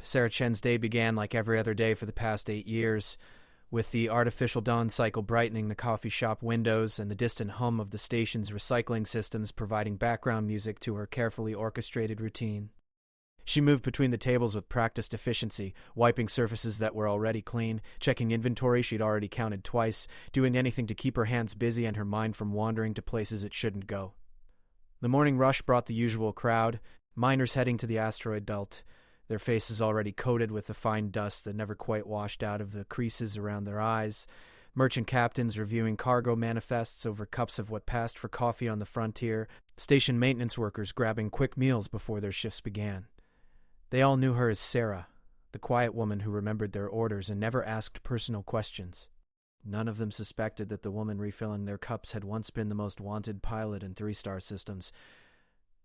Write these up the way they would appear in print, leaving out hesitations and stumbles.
Sarah Chen's day began like every other day for the past 8 years, with the artificial dawn cycle brightening the coffee shop windows and the distant hum of the station's recycling systems providing background music to her carefully orchestrated routine. She moved between the tables with practiced efficiency, wiping surfaces that were already clean, checking inventory she'd already counted twice, doing anything to keep her hands busy and her mind from wandering to places it shouldn't go. The morning rush brought the usual crowd, miners heading to the asteroid belt, their faces already coated with the fine dust that never quite washed out of the creases around their eyes, merchant captains reviewing cargo manifests over cups of what passed for coffee on the frontier, station maintenance workers grabbing quick meals before their shifts began. They all knew her as Sarah, the quiet woman who remembered their orders and never asked personal questions. None of them suspected that the woman refilling their cups had once been the most wanted pilot in 3-star systems.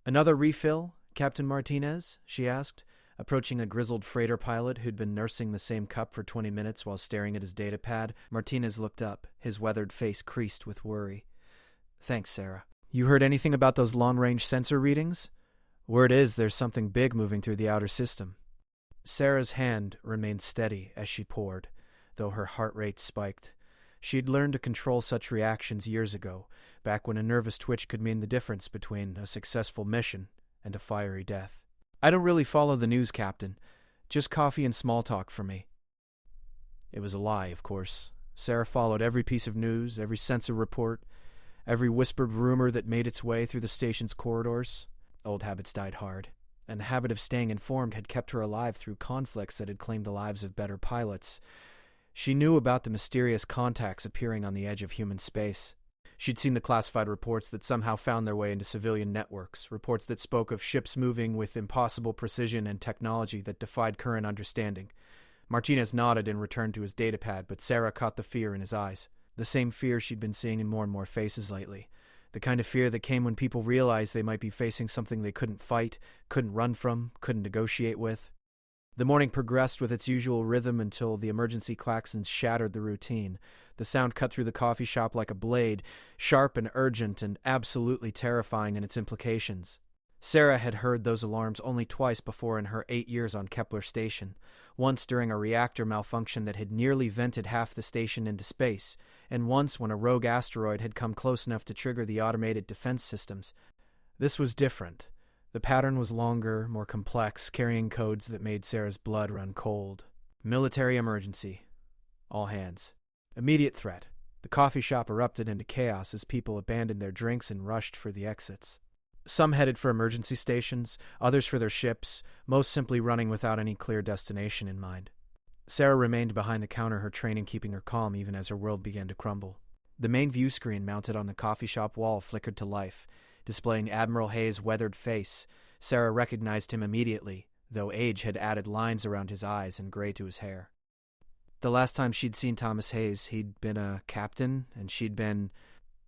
"Another refill, Captain Martinez?" she asked, approaching a grizzled freighter pilot who'd been nursing the same cup for 20 minutes while staring at his data pad. Martinez looked up, his weathered face creased with worry. "Thanks, Sarah. You heard anything about those long-range sensor readings? Word is there's something big moving through the outer system." Sarah's hand remained steady as she poured, though her heart rate spiked. She'd learned to control such reactions years ago, back when a nervous twitch could mean the difference between a successful mission and a fiery death. "I don't really follow the news, Captain. Just coffee and small talk for me." It was a lie, of course. Sarah followed every piece of news, every sensor report, every whispered rumor that made its way through the station's corridors. Old habits died hard, and the habit of staying informed had kept her alive through conflicts that had claimed the lives of better pilots. She knew about the mysterious contacts appearing on the edge of human space. She'd seen the classified reports that somehow found their way into civilian networks, reports that spoke of ships moving with impossible precision and technology that defied current understanding. Martinez nodded and returned to his datapad, but Sarah caught the fear in his eyes. The same fear she'd been seeing in more and more faces lately. The kind of fear that came when people realized they might be facing something they couldn't fight, couldn't run from, couldn't negotiate with. The morning progressed with its usual rhythm until the emergency klaxons shattered the routine. The sound cut through the coffee shop like a blade, sharp and urgent and absolutely terrifying in its implications. Sarah had heard those alarms only twice before in her 8 years on Kepler Station, once during a reactor malfunction that had nearly vented half the station into space, and once when a rogue asteroid had come close enough to trigger the automated defense systems. This was different. The pattern was longer, more complex, carrying codes that made Sarah's blood run cold. Military emergency. All hands. Immediate threat. The coffee shop erupted into chaos as people abandoned their drinks and rushed for the exits. Some headed for emergency stations, others for their ships, most simply running without any clear destination in mind. Sarah remained behind the counter, her training keeping her calm even as her world began to crumble. The main view screen mounted on the coffee shop wall flickered to life, displaying Admiral Hayes' weathered face. Sarah recognized him immediately, though age had added lines around his eyes and gray to his hair. The last time she'd seen Thomas Hayes, he'd been a captain, and she'd been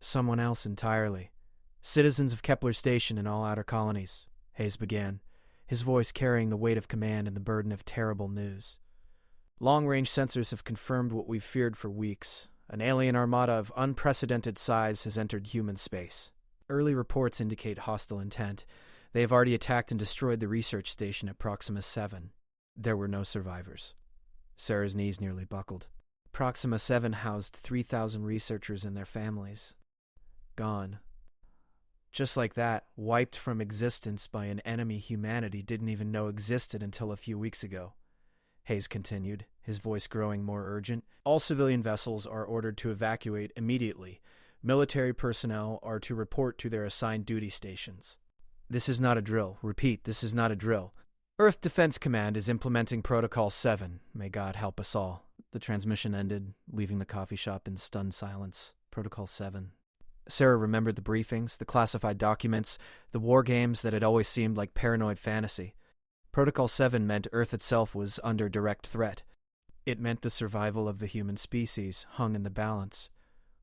someone else entirely. "Citizens of Kepler Station and all outer colonies," Hayes began, his voice carrying the weight of command and the burden of terrible news. "Long-range sensors have confirmed what we've feared for weeks. An alien armada of unprecedented size has entered human space. Early reports indicate hostile intent. They have already attacked and destroyed the research station at Proxima 7. There were no survivors." Sarah's knees nearly buckled. Proxima 7 housed 3,000 researchers and their families. Gone. Just like that, wiped from existence by an enemy humanity didn't even know existed until a few weeks ago. Hayes continued, his voice growing more urgent. "All civilian vessels are ordered to evacuate immediately. Military personnel are to report to their assigned duty stations. This is not a drill. Repeat, this is not a drill. Earth Defense Command is implementing Protocol 7. May God help us all." The transmission ended, leaving the coffee shop in stunned silence. Protocol 7. Sarah remembered the briefings, the classified documents, the war games that had always seemed like paranoid fantasy. Protocol 7 meant Earth itself was under direct threat. It meant the survival of the human species hung in the balance.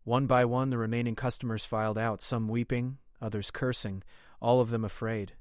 One by one, the remaining customers filed out, some weeping, others cursing, all of them afraid.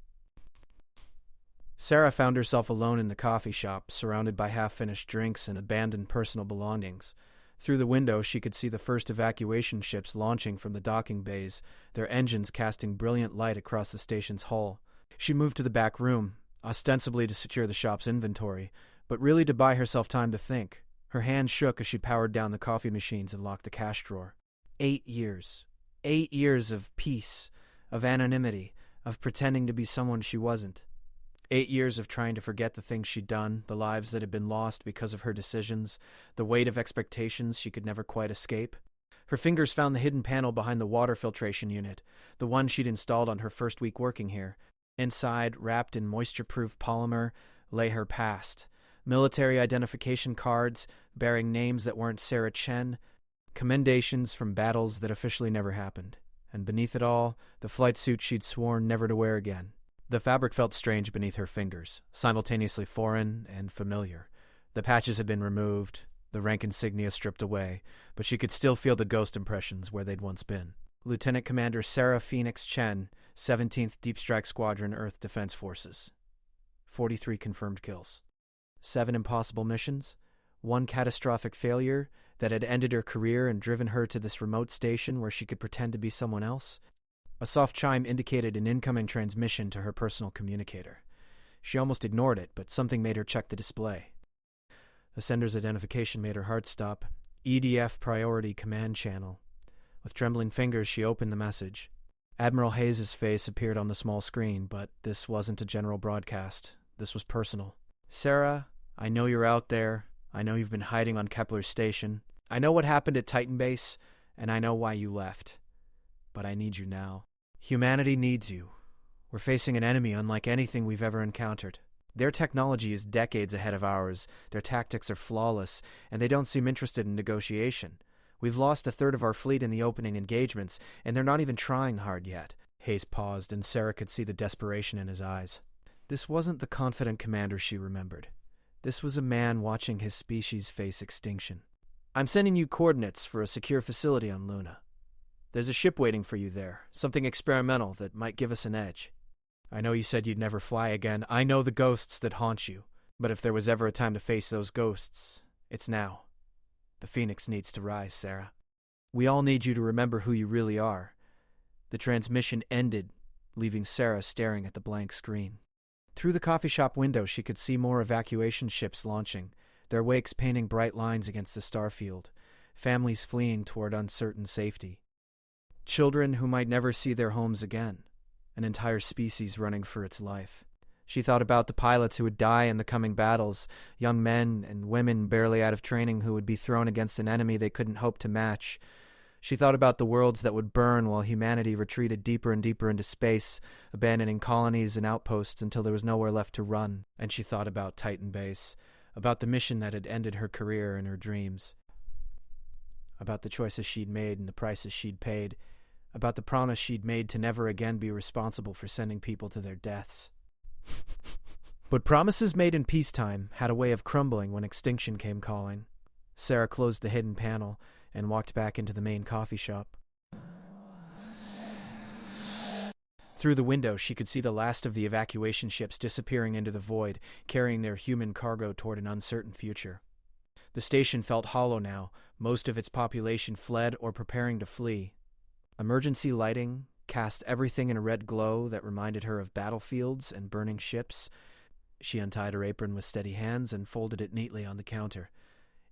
Sarah found herself alone in the coffee shop, surrounded by half-finished drinks and abandoned personal belongings. Through the window, she could see the first evacuation ships launching from the docking bays, their engines casting brilliant light across the station's hull. She moved to the back room, ostensibly to secure the shop's inventory, but really to buy herself time to think. Her hand shook as she powered down the coffee machines and locked the cash drawer. 8 years. 8 years of peace, of anonymity, of pretending to be someone she wasn't. 8 years of trying to forget the things she'd done, the lives that had been lost because of her decisions, the weight of expectations she could never quite escape. Her fingers found the hidden panel behind the water filtration unit, the one she'd installed on her first week working here. Inside, wrapped in moisture-proof polymer, lay her past. Military identification cards bearing names that weren't Sarah Chen, commendations from battles that officially never happened, and beneath it all, the flight suit she'd sworn never to wear again. The fabric felt strange beneath her fingers, simultaneously foreign and familiar. The patches had been removed, the rank insignia stripped away, but she could still feel the ghost impressions where they'd once been. Lieutenant Commander Sarah Phoenix Chen, 17th Deep Strike Squadron, Earth Defense Forces. 43 confirmed kills. 7 impossible missions, 1 catastrophic failure that had ended her career and driven her to this remote station where she could pretend to be someone else. A soft chime indicated an incoming transmission to her personal communicator. She almost ignored it, but something made her check the display. The sender's identification made her heart stop. EDF Priority Command Channel. With trembling fingers, she opened the message. Admiral Hayes' face appeared on the small screen, but this wasn't a general broadcast. This was personal. Sarah, I know you're out there. I know you've been hiding on Kepler's station. I know what happened at Titan Base, and I know why you left. But I need you now. Humanity needs you. We're facing an enemy unlike anything we've ever encountered. Their technology is decades ahead of ours, their tactics are flawless, and they don't seem interested in negotiation. We've lost a third of our fleet in the opening engagements, and they're not even trying hard yet. Hayes paused, and Sarah could see the desperation in his eyes. This wasn't the confident commander she remembered. This was a man watching his species face extinction. I'm sending you coordinates for a secure facility on Luna. There's a ship waiting for you there, something experimental that might give us an edge. I know you said you'd never fly again. I know the ghosts that haunt you. But if there was ever a time to face those ghosts, it's now. The Phoenix needs to rise, Sarah. We all need you to remember who you really are. The transmission ended, leaving Sarah staring at the blank screen. Through the coffee shop window, she could see more evacuation ships launching, their wakes painting bright lines against the starfield, families fleeing toward uncertain safety. Children who might never see their homes again, an entire species running for its life. She thought about the pilots who would die in the coming battles, young men and women barely out of training who would be thrown against an enemy they couldn't hope to match. She thought about the worlds that would burn while humanity retreated deeper and deeper into space, abandoning colonies and outposts until there was nowhere left to run. And she thought about Titan Base, about the mission that had ended her career and her dreams, about the choices she'd made and the prices she'd paid, about the promise she'd made to never again be responsible for sending people to their deaths. But promises made in peacetime had a way of crumbling when extinction came calling. Sarah closed the hidden panel and walked back into the main coffee shop. Through the window, she could see the last of the evacuation ships disappearing into the void, carrying their human cargo toward an uncertain future. The station felt hollow now, most of its population fled or preparing to flee. Emergency lighting cast everything in a red glow that reminded her of battlefields and burning ships. She untied her apron with steady hands and folded it neatly on the counter.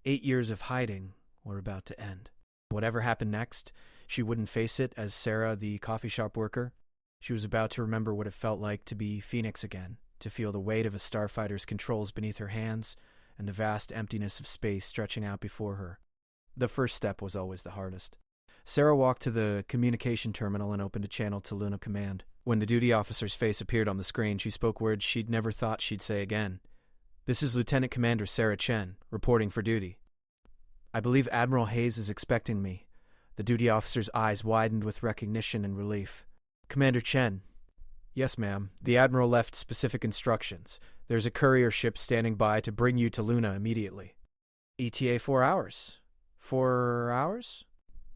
8 years of hiding were about to end. Whatever happened next, she wouldn't face it as Sarah, the coffee shop worker. She was about to remember what it felt like to be Phoenix again, to feel the weight of a starfighter's controls beneath her hands and the vast emptiness of space stretching out before her. The first step was always the hardest. Sarah walked to the communication terminal and opened a channel to Luna Command. When the duty officer's face appeared on the screen, she spoke words she'd never thought she'd say again. This is Lieutenant Commander Sarah Chen, reporting for duty. I believe Admiral Hayes is expecting me. The duty officer's eyes widened with recognition and relief. Commander Chen. Yes, ma'am. The Admiral left specific instructions. There's a courier ship standing by to bring you to Luna immediately. ETA 4 hours. 4 hours?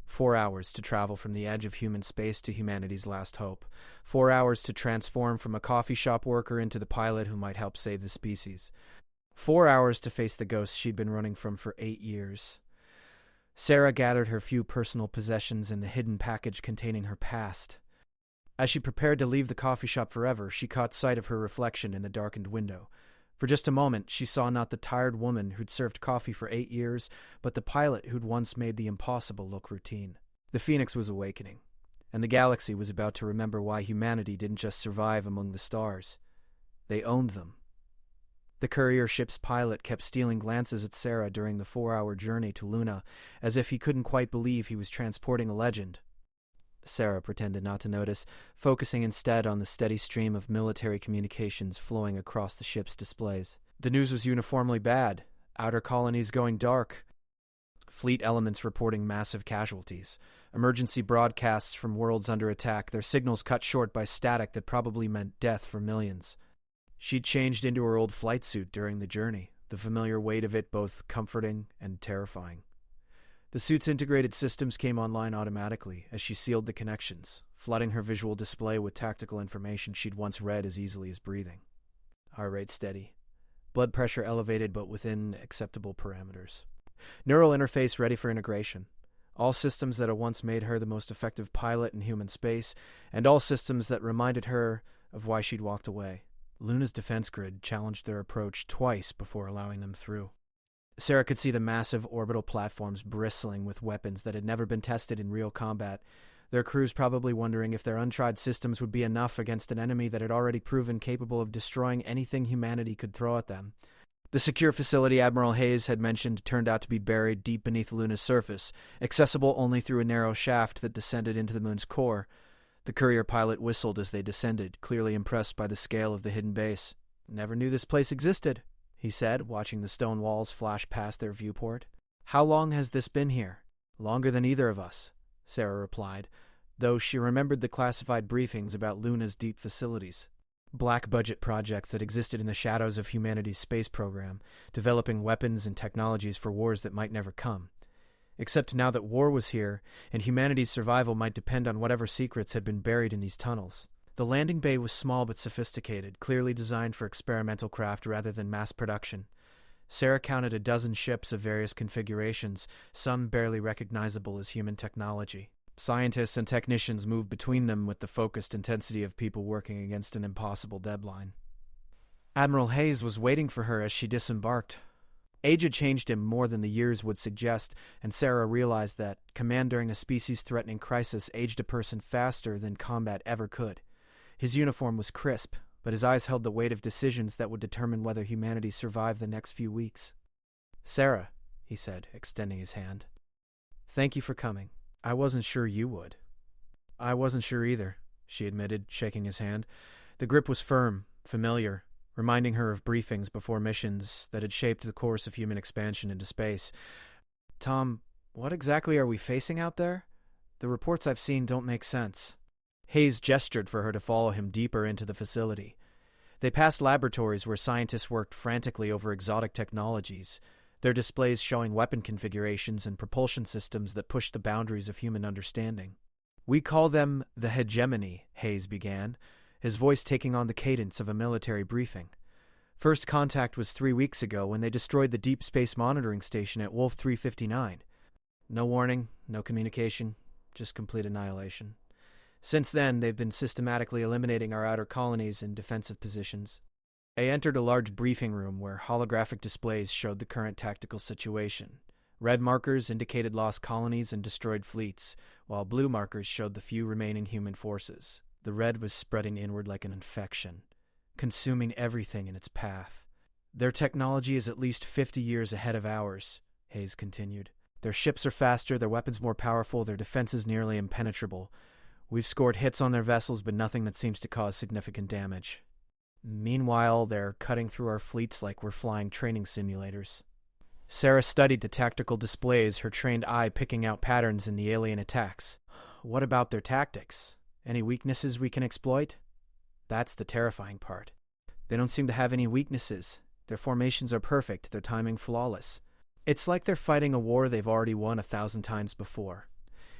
4 hours to travel from the edge of human space to humanity's last hope. 4 hours to transform from a coffee shop worker into the pilot who might help save the species. 4 hours to face the ghosts she'd been running from for 8 years. Sarah gathered her few personal possessions in the hidden package containing her past. As she prepared to leave the coffee shop forever, she caught sight of her reflection in the darkened window. For just a moment, she saw not the tired woman who'd served coffee for 8 years, but the pilot who'd once made the impossible look routine. The Phoenix was awakening, and the galaxy was about to remember why humanity didn't just survive among the stars. They owned them. The courier ship's pilot kept stealing glances at Sarah during the 4-hour journey to Luna, as if he couldn't quite believe he was transporting a legend. Sarah pretended not to notice, focusing instead on the steady stream of military communications flowing across the ship's displays. The news was uniformly bad. Outer colonies going dark. Fleet elements reporting massive casualties. Emergency broadcasts from worlds under attack, their signals cut short by static that probably meant death for millions. She'd changed into her old flight suit during the journey, the familiar weight of it both comforting and terrifying. The suit's integrated systems came online automatically as she sealed the connections, flooding her visual display with tactical information she'd once read as easily as breathing. Heart rate steady. Blood pressure elevated but within acceptable parameters. Neural interface ready for integration. All systems that had once made her the most effective pilot in human space, and all systems that reminded her of why she'd walked away. Luna's defense grid challenged their approach twice before allowing them through. Sarah could see the massive orbital platforms bristling with weapons that had never been tested in real combat, their crews probably wondering if their untried systems would be enough against an enemy that had already proven capable of destroying anything humanity could throw at them. The secure facility Admiral Hayes had mentioned turned out to be buried deep beneath Luna's surface, accessible only through a narrow shaft that descended into the moon's core. The courier pilot whistled as they descended, clearly impressed by the scale of the hidden base. "Never knew this place existed," he said, watching the stone walls flash past their viewport. "How long has this been here?" "Longer than either of us," Sarah replied, though she remembered the classified briefings about Luna's deep facilities. Black-budget projects that existed in the shadows of humanity's space program, developing weapons and technologies for wars that might never come. Except now that war was here, and humanity's survival might depend on whatever secrets had been buried in these tunnels. The landing bay was small but sophisticated, clearly designed for experimental craft rather than mass production. Sarah counted a dozen ships of various configurations, some barely recognizable as human technology. Scientists and technicians moved between them with the focused intensity of people working against an impossible deadline. Admiral Hayes was waiting for her as she disembarked. Age had changed him more than the years would suggest, and Sarah realized that command during a species-threatening crisis aged a person faster than combat ever could. His uniform was crisp, but his eyes held the weight of decisions that would determine whether humanity survived the next few weeks. "Sarah," he said, extending his hand. "Thank you for coming. I wasn't sure you would." "I wasn't sure either," she admitted, shaking his hand. The grip was firm, familiar, reminding her of briefings before missions that had shaped the course of human expansion into space. "Tom, what exactly are we facing out there? The reports I've seen don't make sense." Hayes gestured for her to follow him deeper into the facility. They passed laboratories where scientists worked frantically over exotic technologies, their displays showing weapon configurations and propulsion systems that pushed the boundaries of human understanding. "We call them the hegemony," Hayes began, his voice taking on the cadence of a military briefing. "First contact was 3 weeks ago when they destroyed the Deep Space Monitoring Station at Wolf 359. No warning, no communication, just complete annihilation. Since then, they've been systematically eliminating our outer colonies and defensive positions." They entered a large briefing room where holographic displays showed the current tactical situation. Red markers indicated lost colonies and destroyed fleets, while blue markers showed the few remaining human forces. The red was spreading inward like an infection, consuming everything in its path. "Their technology is at least 50 years ahead of ours," Hayes continued. "Their ships are faster, their weapons more powerful, their defenses nearly impenetrable. We've scored hits on their vessels, but nothing that seems to cause significant damage. Meanwhile, they're cutting through our fleets like we're flying training simulators." Sarah studied the tactical displays, her trained eye picking out patterns in the alien attacks. "What about their tactics? Any weaknesses we can exploit?" "That's the terrifying part. They don't seem to have any weaknesses. Their formations are perfect, their timing flawless. It's like they're fighting a war they've already won 1,000 times before."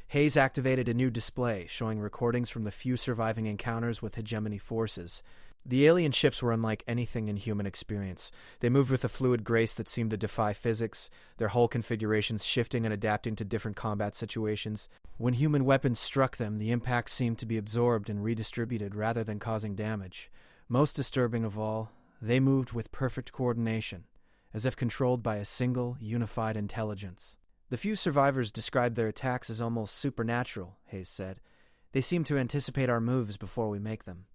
Hayes activated a new display, showing recordings from the few surviving encounters with hegemony forces. The alien ships were unlike anything in human experience. They moved with a fluid grace that seemed to defy physics, their hull configurations shifting and adapting to different combat situations. When human weapons struck them, the impact seemed to be absorbed and redistributed rather than causing damage. Most disturbing of all, they moved with perfect coordination, as if controlled by a single, unified intelligence. The few survivors described their attacks as almost supernatural, Hayes said. They seem to anticipate our moves before we make them.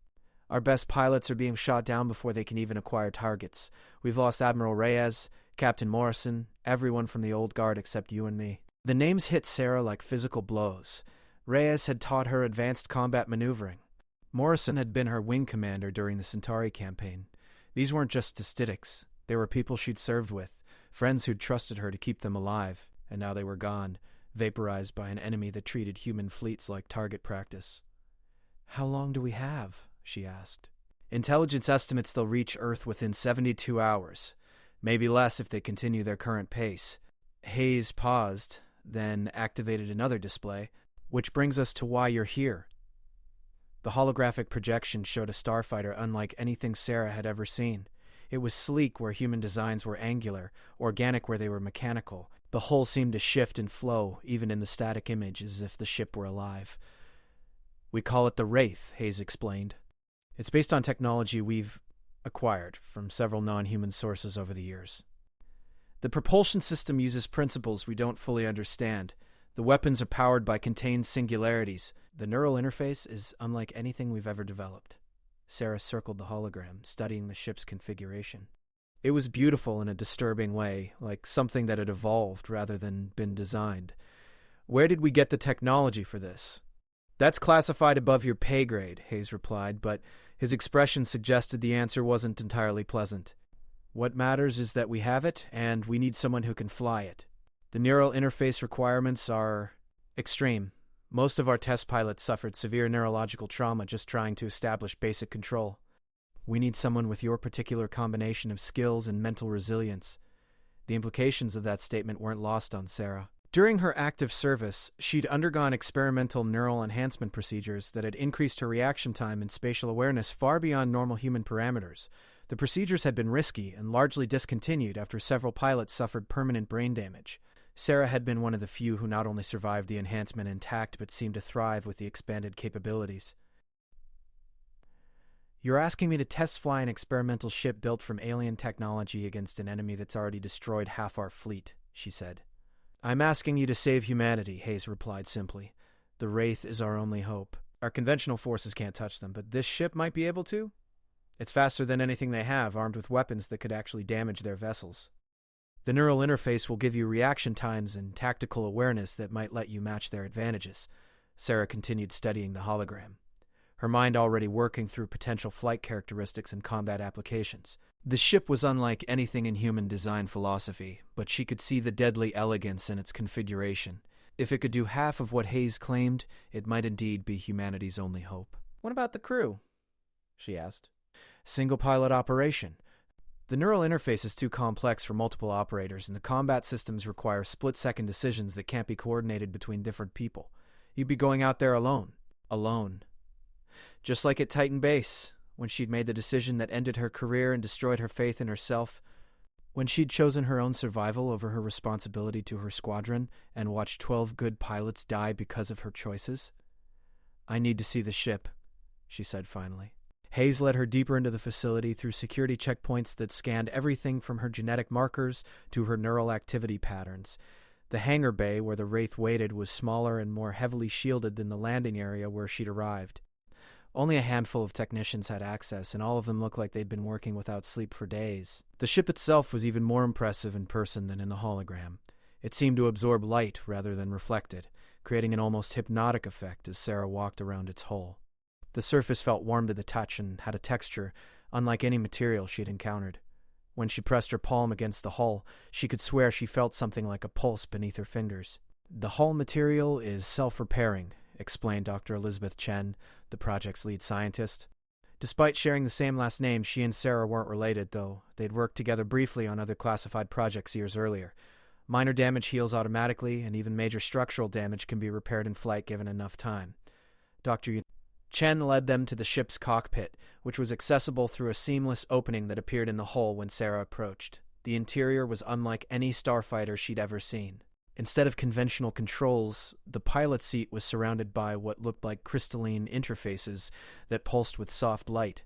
Our best pilots are being shot down before they can even acquire targets. We've lost Admiral Reyes, Captain Morrison, everyone from the old guard except you and me. The names hit Sarah like physical blows. Reyes had taught her advanced combat maneuvering. Morrison had been her wing commander during the Centauri campaign. These weren't just statistics. They were people she'd served with, friends who'd trusted her to keep them alive, and now they were gone, vaporized by an enemy that treated human fleets like target practice. "How long do we have?" she asked. "Intelligence estimates they'll reach Earth within 72 hours. Maybe less if they continue their current pace." Hayes paused, then activated another display. "Which brings us to why you're here." The holographic projection showed a starfighter unlike anything Sarah had ever seen. It was sleek where human designs were angular, organic where they were mechanical. The hull seemed to shift and flow, even in the static image, as if the ship were alive. "We call it the Wraith," Hayes explained. "It's based on technology we've acquired from several non-human sources over the years. The propulsion system uses principles we don't fully understand. The weapons are powered by contained singularities. The neural interface is unlike anything we've ever developed." Sarah circled the hologram, studying the ship's configuration. It was beautiful in a disturbing way, like something that had evolved rather than been designed. "Where did we get the technology for this?" "That's classified above your pay grade," Hayes replied, but his expression suggested the answer wasn't entirely pleasant. "What matters is that we have it, and we need someone who can fly it. The neural interface requirements are extreme. Most of our test pilots suffered severe neurological trauma just trying to establish basic control. We need someone with your particular combination of skills and mental resilience." The implications of that statement weren't lost on Sarah. During her active service, she'd undergone experimental neural enhancement procedures that had increased her reaction time and spatial awareness far beyond normal human parameters. The procedures had been risky and largely discontinued after several pilots suffered permanent brain damage. Sarah had been one of the few who not only survived the enhancement intact but seemed to thrive with the expanded capabilities. "You're asking me to test fly an experimental ship built from alien technology against an enemy that's already destroyed half our fleet," she said. "I'm asking you to save humanity," Hayes replied simply. "The Wraith is our only hope. Our conventional forces can't touch them, but this ship might be able to. It's faster than anything they have, armed with weapons that could actually damage their vessels. The neural interface will give you reaction times and tactical awareness that might let you match their advantages." Sarah continued studying the hologram, her mind already working through potential flight characteristics and combat applications. The ship was unlike anything in human design philosophy, but she could see the deadly elegance in its configuration. If it could do half of what Hayes claimed, it might indeed be humanity's only hope. "What about the crew?" she asked. "Single-pilot operation. The neural interface is too complex for multiple operators, and the combat systems require split-second decisions that can't be coordinated between different people. You'd be going out there alone. Alone. Just like at Titan Base, when she'd made the decision that ended her career and destroyed her faith in herself, when she'd chosen her own survival over her responsibility to her squadron and watched 12 good pilots die because of her choices. "I need to see the ship," she said finally. Hayes led her deeper into the facility through security checkpoints that scanned everything from her genetic markers to her neural activity patterns. The hangar bay where the Wraith waited was smaller and more heavily shielded than the landing area where she'd arrived. Only a handful of technicians had access, and all of them looked like they'd been working without sleep for days. The ship itself was even more impressive in person than in the hologram. It seemed to absorb light rather than reflect it, creating an almost hypnotic effect as Sarah walked around its hull. The surface felt warm to the touch and had a texture unlike any material she'd encountered. When she pressed her palm against the hull, she could swear she felt something like a pulse beneath her fingers. "The hull material is self-repairing," explained Dr. Elizabeth Chen, the project's lead scientist. Despite sharing the same last name, she and Sarah weren't related, though they'd worked together briefly on other classified projects years earlier. Minor damage heals automatically, and even major structural damage can be repaired in flight given enough time. Dr. Chen led them to the ship's cockpit, which was accessible through a seamless opening that appeared in the hull when Sarah approached. The interior was unlike any starfighter she'd ever seen. Instead of conventional controls, the pilot seat was surrounded by what looked like crystalline interfaces that pulsed with soft light.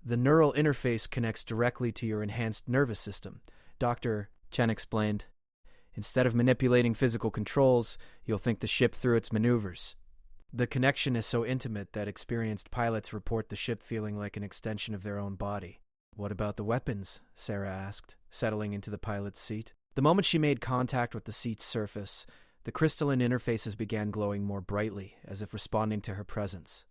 The neural interface connects directly to your enhanced nervous system, Dr. Chen explained. Instead of manipulating physical controls, you'll think the ship through its maneuvers. The connection is so intimate that experienced pilots report the ship feeling like an extension of their own body. What about the weapons? Sarah asked, settling into the pilot's seat. The moment she made contact with the seat's surface, the crystalline interfaces began glowing more brightly, as if responding to her presence.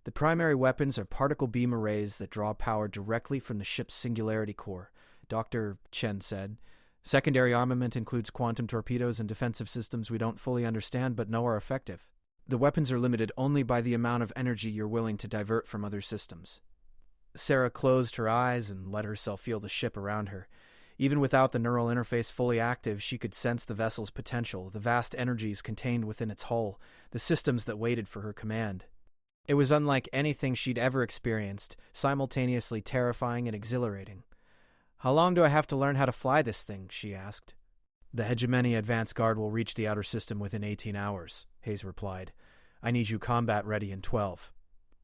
The primary weapons are particle beam arrays that draw power directly from the ship's singularity core, Dr. Chen said. Secondary armament includes quantum torpedoes and defensive systems we don't fully understand but know are effective. The weapons are limited only by the amount of energy you're willing to divert from other systems. Sarah closed her eyes and let herself feel the ship around her. Even without the neural interface fully active, she could sense the vessel's potential, the vast energies contained within its hull, the systems that waited for her command. It was unlike anything she'd ever experienced, simultaneously terrifying and exhilarating. "How long do I have to learn how to fly this thing?" she asked. "The Hegemony Advance Guard will reach the outer system within 18 hours, Hayes replied. "I need you combat ready in 12.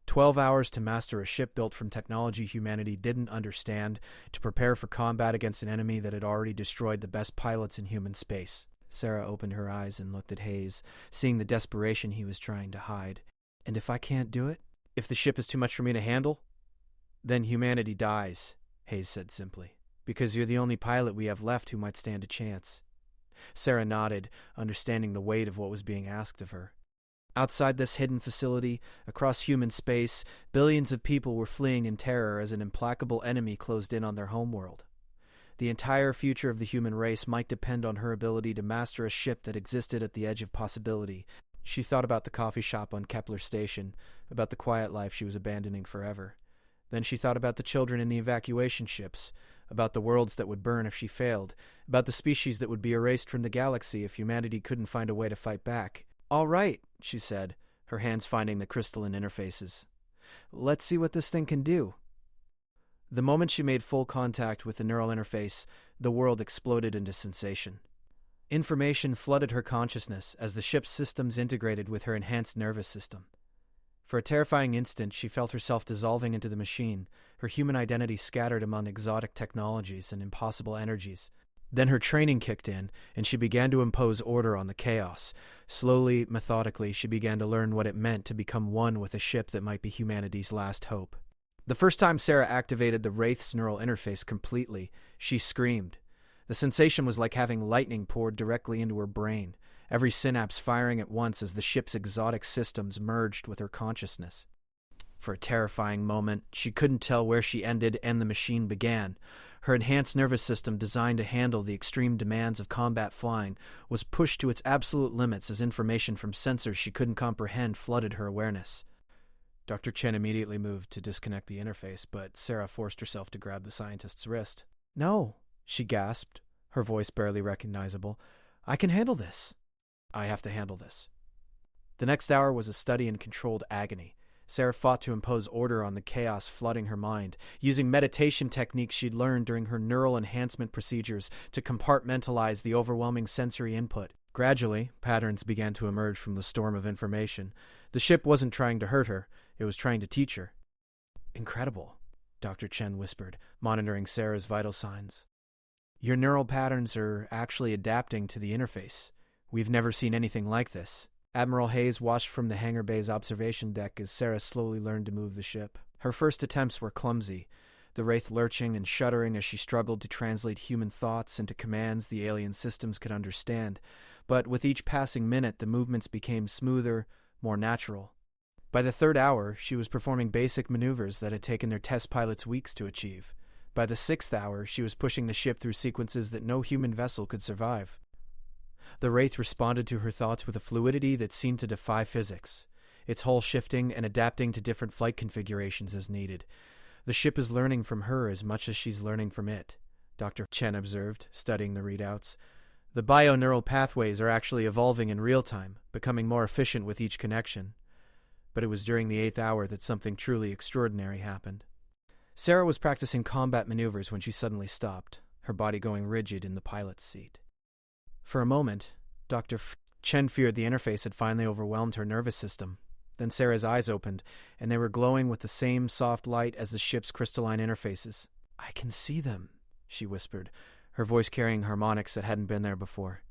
12 hours to master a ship built from technology humanity didn't understand, to prepare for combat against an enemy that had already destroyed the best pilots in human space." Sarah opened her eyes and looked at Hayes, seeing the desperation he was trying to hide. "And if I can't do it? If the ship is too much for me to handle?" "Then humanity dies," Hayes said simply, "because you're the only pilot we have left who might stand a chance." Sarah nodded, understanding the weight of what was being asked of her. Outside this hidden facility, across human space, billions of people were fleeing in terror as an implacable enemy closed in on their homeworld. The entire future of the human race might depend on her ability to master a ship that existed at the edge of possibility. She thought about the coffee shop on Kepler Station, about the quiet life she was abandoning forever. Then she thought about the children in the evacuation ships, about the worlds that would burn if she failed, about the species that would be erased from the galaxy if humanity couldn't find a way to fight back. "All right," she said, her hands finding the crystalline interfaces. "Let's see what this thing can do." The moment she made full contact with the neural interface, the world exploded into sensation. Information flooded her consciousness as the ship's systems integrated with her enhanced nervous system. For a terrifying instant, she felt herself dissolving into the machine, her human identity scattered among exotic technologies and impossible energies. Then her training kicked in, and she began to impose order on the chaos. Slowly, methodically, she began to learn what it meant to become one with a ship that might be humanity's last hope. The first time Sarah activated the Wraith's neural interface completely, she screamed. The sensation was like having lightning poured directly into her brain, every synapse firing at once as the ship's exotic systems merged with her consciousness. For a terrifying moment, she couldn't tell where she ended and the machine began. Her enhanced nervous system, designed to handle the extreme demands of combat flying, was pushed to its absolute limits as information from sensors she couldn't comprehend flooded her awareness. Dr. Chen immediately moved to disconnect the interface, but Sarah forced herself to grab the scientist's wrist. "No," she gasped, her voice barely recognizable. "I can handle this." "I have to handle this." The next hour was a study in controlled agony. Sarah fought to impose order on the chaos flooding her mind, using meditation techniques she'd learned during her neural enhancement procedures to compartmentalize the overwhelming sensory input. Gradually, patterns began to emerge from the storm of information. The ship wasn't trying to hurt her, it was trying to teach her. "Incredible," Dr. Chen whispered, monitoring Sarah's vital signs. "Your neural patterns are actually adapting to the interface. We've never seen anything like this." Admiral Hayes watched from the hangar bay's observation deck as Sarah slowly learned to move the ship. Her first attempts were clumsy, the Wraith lurching and shuddering as she struggled to translate human thoughts into commands the alien systems could understand. But with each passing minute, the movements became smoother, more natural. By the third hour, she was performing basic maneuvers that had taken their test pilots weeks to achieve. By the sixth hour, she was pushing the ship through sequences that no human vessel could survive. The Wraith responded to her thoughts with a fluidity that seemed to defy physics, its hull shifting and adapting to different flight configurations as needed. "The ship is learning from her as much as she's learning from it," Dr. Chen observed, studying the readouts. "The bio-neural pathways are actually evolving in real time, becoming more efficient with each connection." But it was during the 8th hour that something truly extraordinary happened. Sarah was practicing combat maneuvers when she suddenly stopped, her body going rigid in the pilot's seat. For a moment, Dr. Chen feared the interface had finally overwhelmed her nervous system. Then Sarah's eyes opened, and they were glowing with the same soft light as the ship's crystalline interfaces. "I can see them," she whispered, her voice carrying harmonics that hadn't been there before.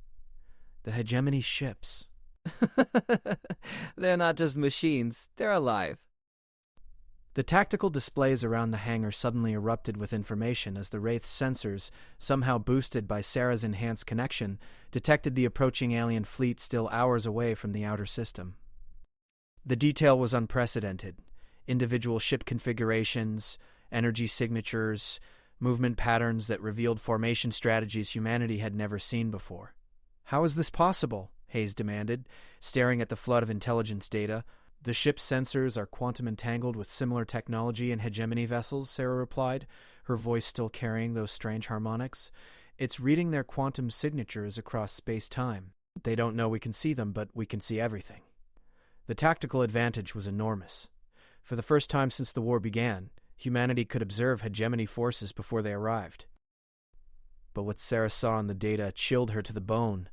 "The hegemony ships." They're not just machines, they're alive. The tactical displays around the hangar suddenly erupted with information as the Wraith's sensors, somehow boosted by Sarah's enhanced connection, detected the approaching alien fleet still hours away from the outer system. The detail was unprecedented. Individual ship configurations, energy signatures, movement patterns that revealed formation strategies humanity had never seen before. "How is this possible?" Hayes demanded, staring at the flood of intelligence data. "The ship's sensors are quantum entangled with similar technology and hegemony vessels," Sarah replied, her voice still carrying those strange harmonics. "It's reading their quantum signatures across space-time. They don't know we can see them, but we can see everything." The tactical advantage was enormous. For the first time since the war began, humanity could observe hegemony forces before they arrived. But what Sarah saw in the data chilled her to the bone.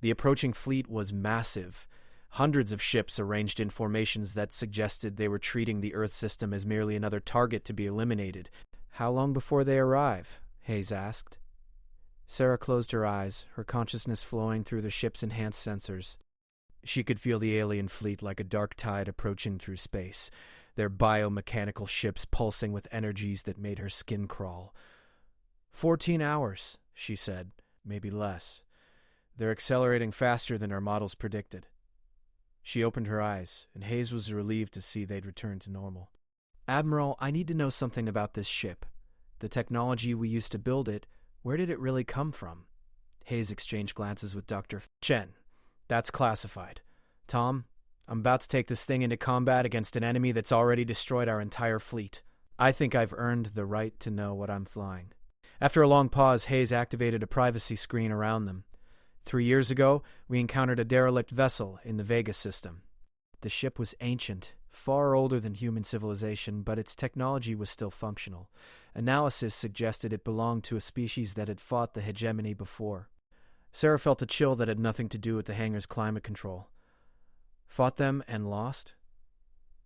The approaching fleet was massive. Hundreds of ships arranged in formations that suggested they were treating the Earth system as merely another target to be eliminated. "How long before they arrive?" Hayes asked. Sarah closed her eyes, her consciousness flowing through the ship's enhanced sensors. She could feel the alien fleet like a dark tide approaching through space, their biomechanical ships pulsing with energies that made her skin crawl. 14 hours, she said, maybe less. They're accelerating faster than our models predicted. She opened her eyes, and Hayes was relieved to see they'd returned to normal. "Admiral, I need to know something about this ship. The technology we used to build it, where did it really come from?" Hayes exchanged glances with Dr. Chen. "That's classified. Tom, I'm about to take this thing into combat against an enemy that's already destroyed our entire fleet. I think I've earned the right to know what I'm flying." After a long pause, Hayes activated a privacy screen around them. 3 years ago, we encountered a derelict vessel in the Vega system. The ship was ancient, far older than human civilization, but its technology was still functional. Analysis suggested it belonged to a species that had fought the hegemony before. Sarah felt a chill that had nothing to do with the hangar's climate control. "Fought them and lost?"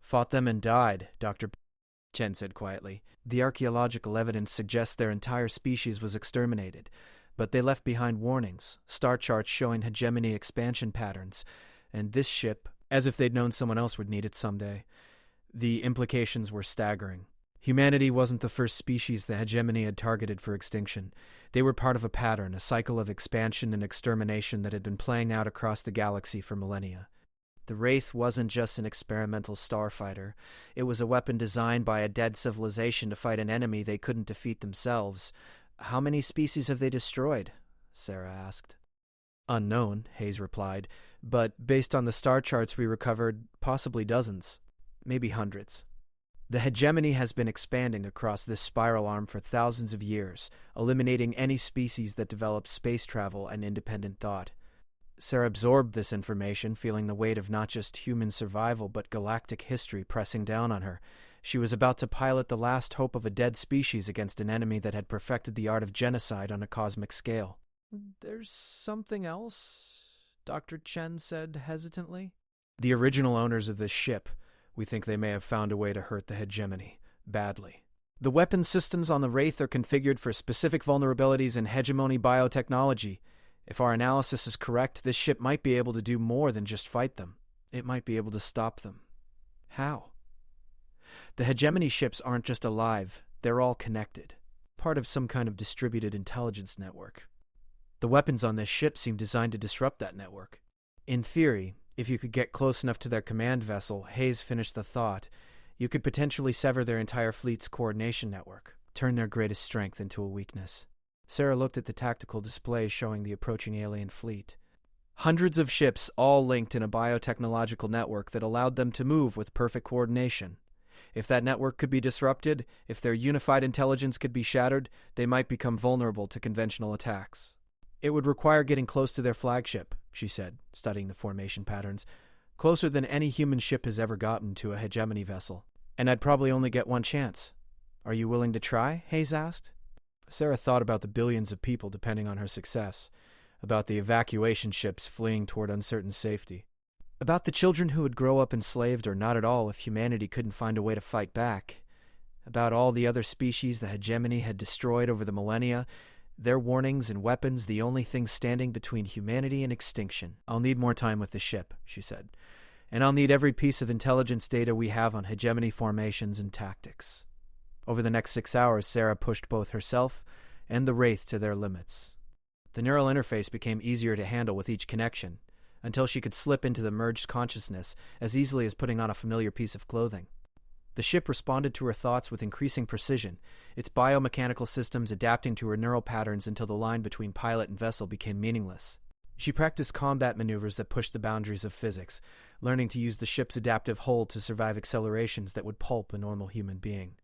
"Fought them and died," Dr. Chen said quietly. "The archaeological evidence suggests their entire species was exterminated. But they left behind warnings, star charts showing hegemony expansion patterns, and this ship, as if they'd known someone else would need it someday. The implications were staggering. Humanity wasn't the first species the hegemony had targeted for extinction. They were part of a pattern, a cycle of expansion and extermination that had been playing out across the galaxy for millennia. The Wraith wasn't just an experimental starfighter. It was a weapon designed by a dead civilization to fight an enemy they couldn't defeat themselves. "How many species have they destroyed?" Sarah asked. "Unknown," Hayes replied, "but based on the star charts we recovered, possibly dozens, maybe hundreds. The hegemony has been expanding across this spiral arm for thousands of years, eliminating any species that developed space travel and independent thought." Sarah absorbed this information, feeling the weight of not just human survival but galactic history pressing down on her. She was about to pilot the last hope of a dead species against an enemy that had perfected the art of genocide on a cosmic scale. "There's something else," Dr. Chen said hesitantly. "The original owners of this ship. We think they may have found a way to hurt the hegemony. Badly. The weapon systems on the Wraith are configured for specific vulnerabilities in hegemony biotechnology. If our analysis is correct, this ship might be able to do more than just fight them. It might be able to stop them." "How?" "The hegemony ships aren't just alive, they're all connected. Part of some kind of distributed intelligence network. The weapons on this ship seem designed to disrupt that network. In theory, if you could get close enough to their command vessel," Hayes finished the thought, "you could potentially sever their entire fleet's coordination network, turn their greatest strength into a weakness." Sarah looked at the tactical displays showing the approaching alien fleet. Hundreds of ships all linked in a biotechnological network that allowed them to move with perfect coordination. If that network could be disrupted, if their unified intelligence could be shattered, they might become vulnerable to conventional attacks. "It would require getting close to their flagship," she said, studying the formation patterns. "Closer than any human ship has ever gotten to a hegemony vessel. And I'd probably only get one chance. Are you willing to try?" Hayes asked. Sarah thought about the billions of people depending on her success, about the evacuation ships fleeing toward uncertain safety. About the children who would grow up enslaved or not at all if humanity couldn't find a way to fight back. About all the other species the hegemony had destroyed over the millennia, their warnings and weapons the only things standing between humanity and extinction. I'll need more time with the ship, she said. And I'll need every piece of intelligence data we have on hegemony formations and tactics. Over the next 6 hours, Sarah pushed both herself and the Wraith to their limits. The neural interface became easier to handle with each connection, until she could slip into the merged consciousness as easily as putting on a familiar piece of clothing. The ship responded to her thoughts with increasing precision, its biomechanical systems adapting to her neural patterns until the line between pilot and vessel became meaningless. She practiced combat maneuvers that pushed the boundaries of physics, learning to use the ship's adaptive hull to survive accelerations that would pulp a normal human being.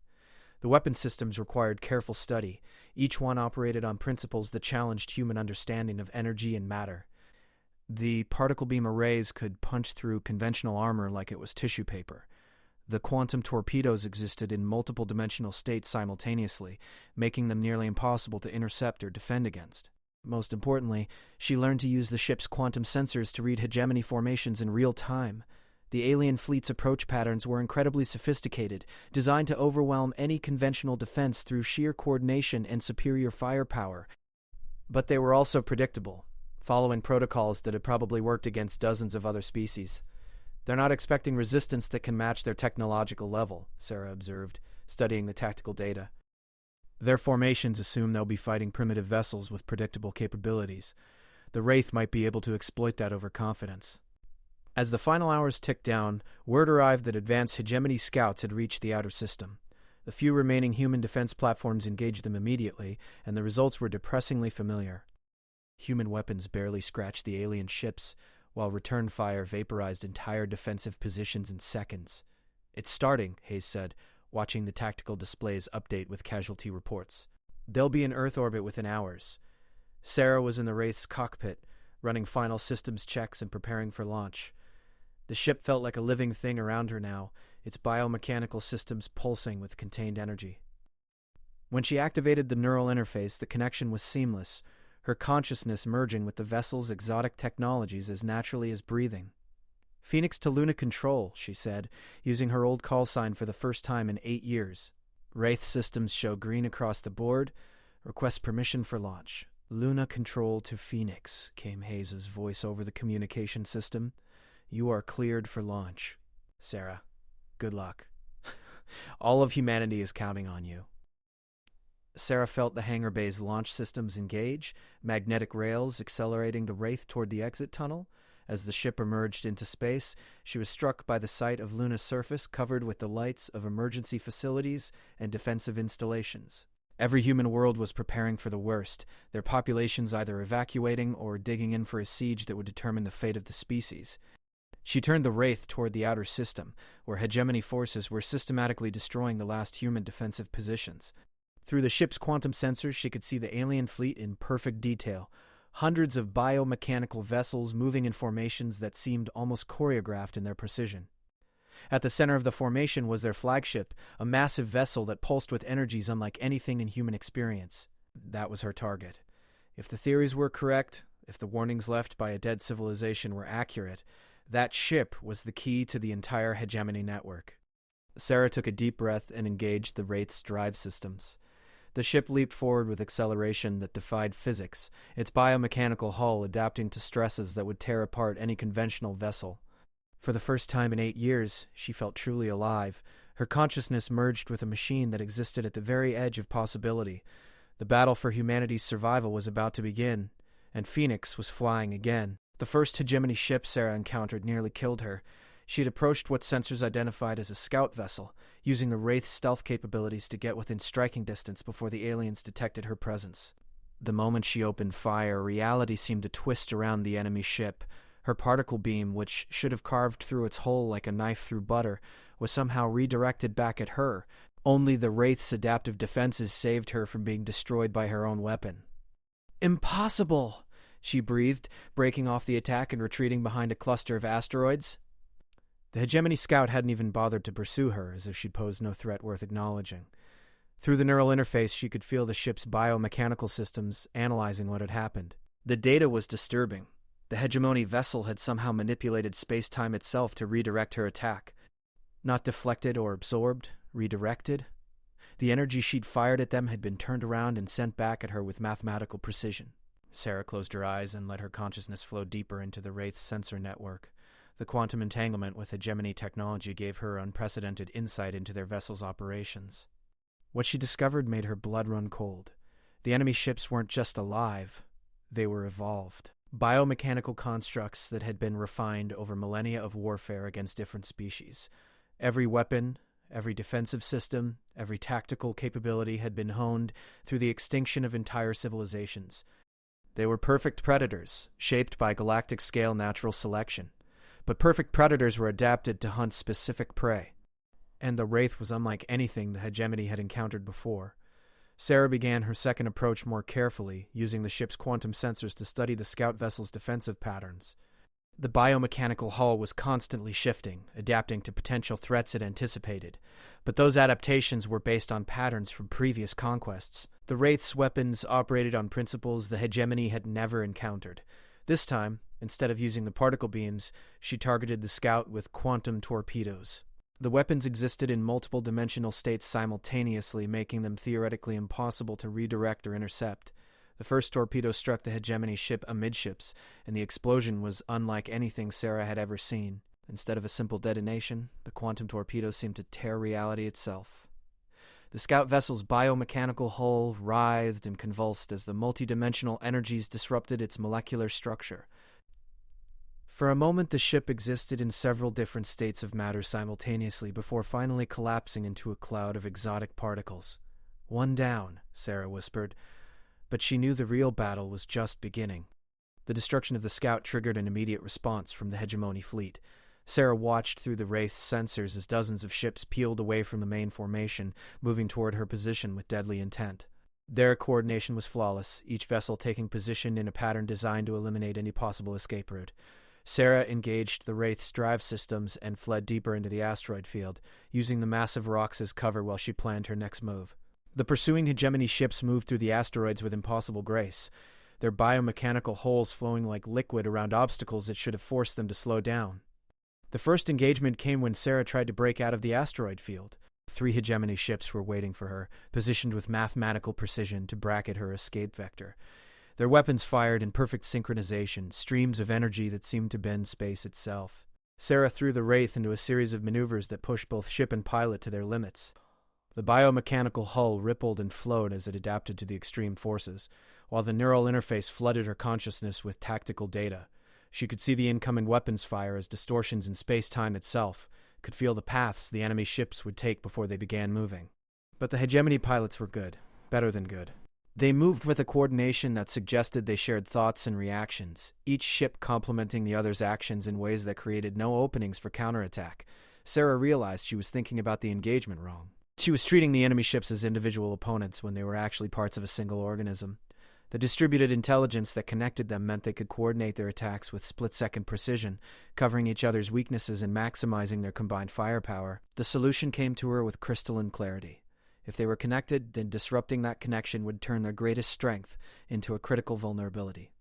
The weapon systems required careful study, each one operated on principles that challenged human understanding of energy and matter. The particle beam arrays could punch through conventional armor like it was tissue paper. The quantum torpedoes existed in multiple dimensional states simultaneously, making them nearly impossible to intercept or defend against. Most importantly, she learned to use the ship's quantum sensors to read hegemony formations in real time. The alien fleet's approach patterns were incredibly sophisticated, designed to overwhelm any conventional defense through sheer coordination and superior firepower. But they were also predictable, following protocols that had probably worked against dozens of other species. They're not expecting resistance that can match their technological level, Sarah observed, studying the tactical data. Their formations assume they'll be fighting primitive vessels with predictable capabilities. The Wraith might be able to exploit that overconfidence. As the final hours ticked down, word arrived that advanced hegemony scouts had reached the outer system. The few remaining human defense platforms engaged them immediately, and the results were depressingly familiar. Human weapons barely scratched the alien ships, while return fire vaporized entire defensive positions in seconds. "It's starting," Hayes said, watching the tactical displays update with casualty reports. "They'll be in Earth orbit within hours." Sarah was in the Wraith's cockpit, running final systems checks and preparing for launch. The ship felt like a living thing around her now, its biomechanical systems pulsing with contained energy. When she activated the neural interface, the connection was seamless, her consciousness merging with the vessel's exotic technologies as naturally as breathing. "Phoenix to Luna Control," she said, using her old call sign for the first time in 8 years. Wraith systems show green across the board. "Request permission for launch." "Luna Control to Phoenix," came Hayes' voice over the communication system. "You are cleared for launch. Sarah, good luck. All of humanity is counting on you." Sarah felt the hangar bay's launch systems engage, magnetic rails accelerating the Wraith toward the exit tunnel. As the ship emerged into space, she was struck by the sight of Luna's surface covered with the lights of emergency facilities and defensive installations. Every human world was preparing for the worst, their populations either evacuating or digging in for a siege that would determine the fate of the species. She turned the Wraith toward the outer system, where hegemony forces were systematically destroying the last human defensive positions. Through the ship's quantum sensors, she could see the alien fleet in perfect detail, hundreds of biomechanical vessels moving in formations that seemed almost choreographed in their precision. At the center of the formation was their flagship, a massive vessel that pulsed with energies unlike anything in human experience. That was her target. If the theories were correct, if the warnings left by a dead civilization were accurate, that ship was the key to the entire hegemony network. Sarah took a deep breath and engaged the Wraith's drive systems. The ship leaped forward with acceleration that defied physics, its biomechanical hull adapting to stresses that would tear apart any conventional vessel. For the first time in 8 years, she felt truly alive. Her consciousness merged with a machine that existed at the very edge of possibility. The battle for humanity's survival was about to begin, and Phoenix was flying again. The first hegemony ship Sarah encountered nearly killed her. She had approached what sensors identified as a scout vessel, using the Wraith's stealth capabilities to get within striking distance before the aliens detected her presence. The moment she opened fire, reality seemed to twist around the enemy ship. Her particle beam, which should have carved through its hull like a knife through butter, was somehow redirected back at her. Only the Wraith's adaptive defenses saved her from being destroyed by her own weapon. "Impossible!" she breathed, breaking off the attack and retreating behind a cluster of asteroids. The hegemony scout hadn't even bothered to pursue her, as if she'd posed no threat worth acknowledging. Through the neural interface, she could feel the ship's biomechanical systems analyzing what had happened. The data was disturbing. The hegemony vessel had somehow manipulated space-time itself to redirect her attack. Not deflected or absorbed, redirected. The energy she'd fired at them had been turned around and sent back at her with mathematical precision. Sarah closed her eyes and let her consciousness flow deeper into the Wraith's sensor network. The quantum entanglement with hegemony technology gave her unprecedented insight into their vessel's operations. What she discovered made her blood run cold. The enemy ships weren't just alive, they were evolved. Biomechanical constructs that had been refined over millennia of warfare against different species. Every weapon, every defensive system, every tactical capability had been honed through the extinction of entire civilizations. They were perfect predators, shaped by galactic-scale natural selection. But perfect predators were adapted to hunt specific prey. And the Wraith was unlike anything the hegemony had encountered before. Sarah began her second approach more carefully, using the ship's quantum sensors to study the scout vessel's defensive patterns. The biomechanical hull was constantly shifting, adapting to potential threats it anticipated. But those adaptations were based on patterns from previous conquests. The Wraith's weapons operated on principles the hegemony had never encountered. This time, instead of using the particle beams, she targeted the scout with quantum torpedoes. The weapons existed in multiple dimensional states simultaneously, making them theoretically impossible to redirect or intercept. The first torpedo struck the hegemony ship amidships, and the explosion was unlike anything Sarah had ever seen. Instead of a simple detonation, the quantum torpedo seemed to tear reality itself. The scout vessel's biomechanical hull writhed and convulsed as the multidimensional energies disrupted its molecular structure. For a moment, the ship existed in several different states of matter simultaneously before finally collapsing into a cloud of exotic particles. "One down," Sarah whispered, but she knew the real battle was just beginning. The destruction of the scout triggered an immediate response from the hegemony fleet. Sarah watched through the Wraith's sensors as dozens of ships peeled away from the main formation, moving toward her position with deadly intent. Their coordination was flawless, each vessel taking position in a pattern designed to eliminate any possible escape route. Sarah engaged the Wraith's drive systems and fled deeper into the asteroid field, using the massive rocks as cover while she planned her next move. The pursuing hegemony ships moved through the asteroids with impossible grace, their biomechanical hulls flowing like liquid around obstacles that should have forced them to slow down. The first engagement came when Sarah tried to break out of the asteroid field. 3 hegemony ships were waiting for her, positioned with mathematical precision to bracket her escape vector. Their weapons fired in perfect synchronization, streams of energy that seemed to bend space itself. Sarah threw the Wraith into a series of maneuvers that pushed both ship and pilot to their limits. The biomechanical hull rippled and flowed as it adapted to the extreme forces, while the neural interface flooded her consciousness with tactical data. She could see the incoming weapons fire as distortions in space-time itself, could feel the paths the enemy ships would take before they began moving. But the hegemony pilots were good, better than good. They moved with a coordination that suggested they shared thoughts and reactions, each ship complementing the other's actions in ways that created no openings for counterattack. Sarah realized she was thinking about the engagement wrong. She was treating the enemy ships as individual opponents when they were actually parts of a single organism. The distributed intelligence that connected them meant they could coordinate their attacks with split-second precision, covering each other's weaknesses and maximizing their combined firepower. The solution came to her with crystalline clarity. If they were connected, then disrupting that connection would turn their greatest strength into a critical vulnerability.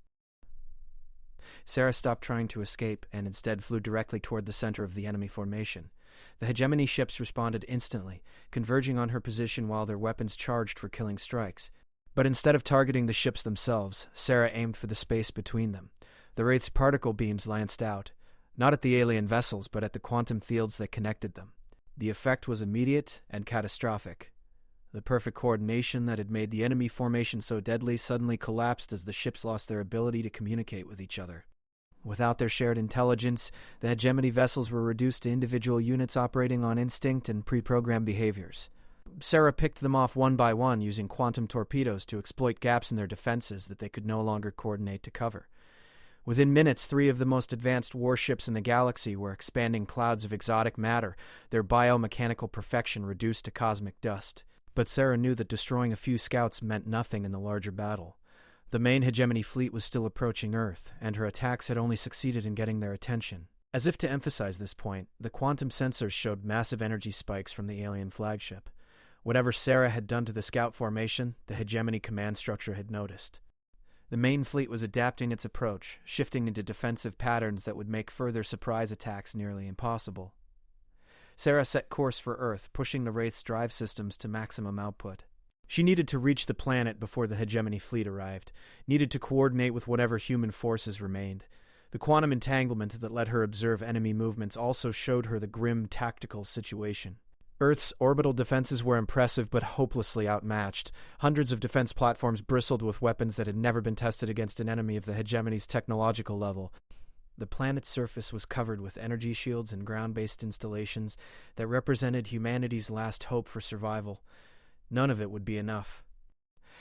Sarah stopped trying to escape and instead flew directly toward the center of the enemy formation. The hegemony ships responded instantly, converging on her position while their weapons charged for killing strikes. But instead of targeting the ships themselves, Sarah aimed for the space between them. The Wraith's particle beams lanced out, not at the alien vessels, but at the quantum fields that connected them. The effect was immediate and catastrophic. The perfect coordination that had made the enemy formation so deadly suddenly collapsed as the ships lost their ability to communicate with each other. Without their shared intelligence, the hegemony vessels were reduced to individual units operating on instinct and pre-programmed behaviors. Sarah picked them off one by one using quantum torpedoes to exploit gaps in their defenses that they could no longer coordinate to cover. Within minutes, 3 of the most advanced warships in the galaxy were expanding clouds of exotic matter, their biomechanical perfection reduced to cosmic dust. But Sarah knew that destroying a few scouts meant nothing in the larger battle. The main hegemony fleet was still approaching Earth, and her attacks had only succeeded in getting their attention. As if to emphasize this point, the quantum sensors showed massive energy spikes from the alien flagship. Whatever Sarah had done to the scout formation, the hegemony command structure had noticed. The main fleet was adapting its approach, shifting into defensive patterns that would make further surprise attacks nearly impossible. Sarah set course for Earth, pushing the Wraith's drive systems to maximum output. She needed to reach the planet before the hegemony fleet arrived, needed to coordinate with whatever human forces remained. The quantum entanglement that let her observe enemy movements also showed her the grim tactical situation. Earth's orbital defenses were impressive but hopelessly outmatched. Hundreds of defense platforms bristled with weapons that had never been tested against an enemy of the hegemony's technological level. The planet's surface was covered with energy shields and ground-based installations that represented humanity's last hope for survival. None of it would be enough.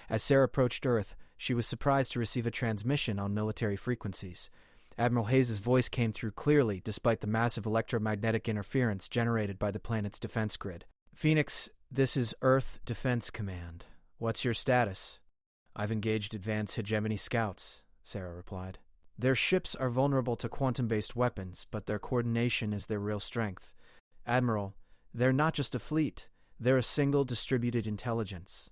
As Sarah approached Earth, she was surprised to receive a transmission on military frequencies. Admiral Hayes' voice came through clearly, despite the massive electromagnetic interference generated by the planet's defense grid. "Phoenix, this is Earth Defense Command. What's your status?" "I've engaged advanced hegemony scouts," Sarah replied. "Their ships are vulnerable to quantum-based weapons, but their coordination is their real strength. Admiral, they're not just a fleet. They're a single distributed intelligence.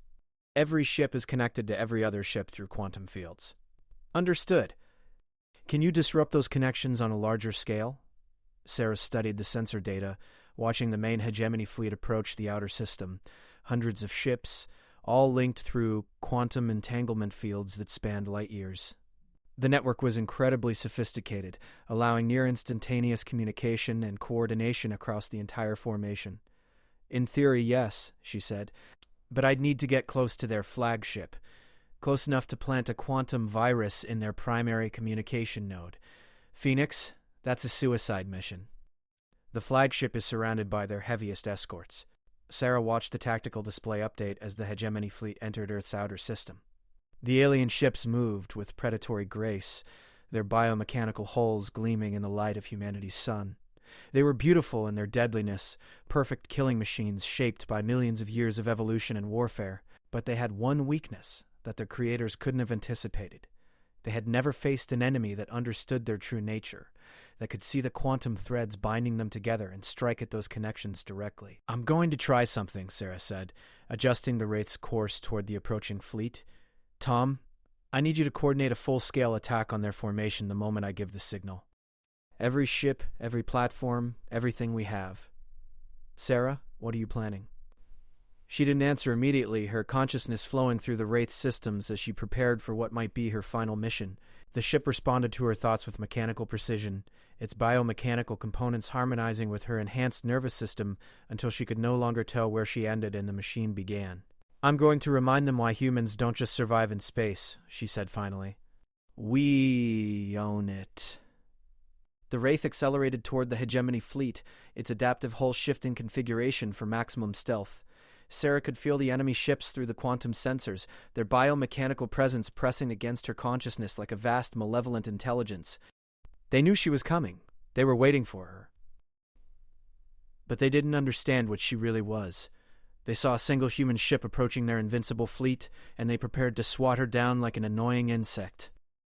Every ship is connected to every other ship through quantum fields." "Understood. Can you disrupt those connections on a larger scale?" Sarah studied the sensor data, watching the main hegemony fleet approach the outer system. Hundreds of ships, all linked through quantum entanglement fields that spanned light years. The network was incredibly sophisticated, allowing near-instantaneous communication and coordination across the entire formation. "In theory, yes," she said, "but I'd need to get close to their flagship. Close enough to plant a quantum virus in their primary communication node. Phoenix, that's a suicide mission." The flagship is surrounded by their heaviest escorts. Sarah watched the tactical display update as the hegemony fleet entered Earth's outer system. The alien ships moved with predatory grace, their biomechanical hulls gleaming in the light of humanity's sun. They were beautiful in their deadliness, perfect killing machines shaped by millions of years of evolution and warfare, but they had one weakness that their creators couldn't have anticipated. They had never faced an enemy that understood their true nature, that could see the quantum threads binding them together and strike at those connections directly. "I'm going to try something," Sarah said, adjusting the Wraith's course toward the approaching fleet. "Tom, I need you to coordinate a full-scale attack on their formation the moment I give the signal. Every ship, every platform, everything we have. Sarah, what are you planning?" She didn't answer immediately, her consciousness flowing through the Wraith's systems as she prepared for what might be her final mission. The ship responded to her thoughts with mechanical precision, its biomechanical components harmonizing with her enhanced nervous system until she could no longer tell where she ended and the machine began. "I'm going to remind them why humans don't just survive in space," she said finally. "We own it." The Wraith accelerated toward the hegemony fleet, its adaptive hull shifting configuration for maximum stealth. Sarah could feel the enemy ships through the quantum sensors, their biomechanical presence pressing against her consciousness like a vast malevolent intelligence. They knew she was coming. They were waiting for her. But they didn't understand what she really was. They saw a single human ship approaching their invincible fleet, and they prepared to swat her down like an annoying insect.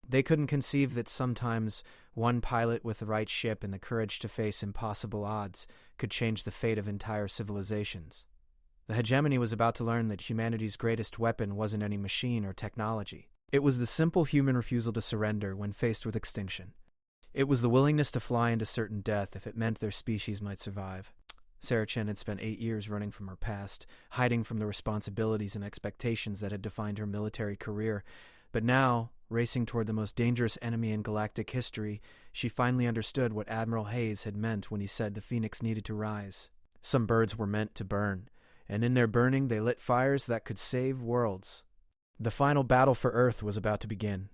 They couldn't conceive that sometimes one pilot with the right ship and the courage to face impossible odds could change the fate of entire civilizations. The hegemony was about to learn that humanity's greatest weapon wasn't any machine or technology. It was the simple human refusal to surrender when faced with extinction. It was the willingness to fly into certain death if it meant their species might survive. Sarah Chen had spent 8 years running from her past, hiding from the responsibilities and expectations that had defined her military career. But now, racing toward the most dangerous enemy in galactic history, she finally understood what Admiral Hayes had meant when he said the Phoenix needed to rise. Some birds were meant to burn, and in their burning they lit fires that could save worlds. The final battle for Earth was about to begin.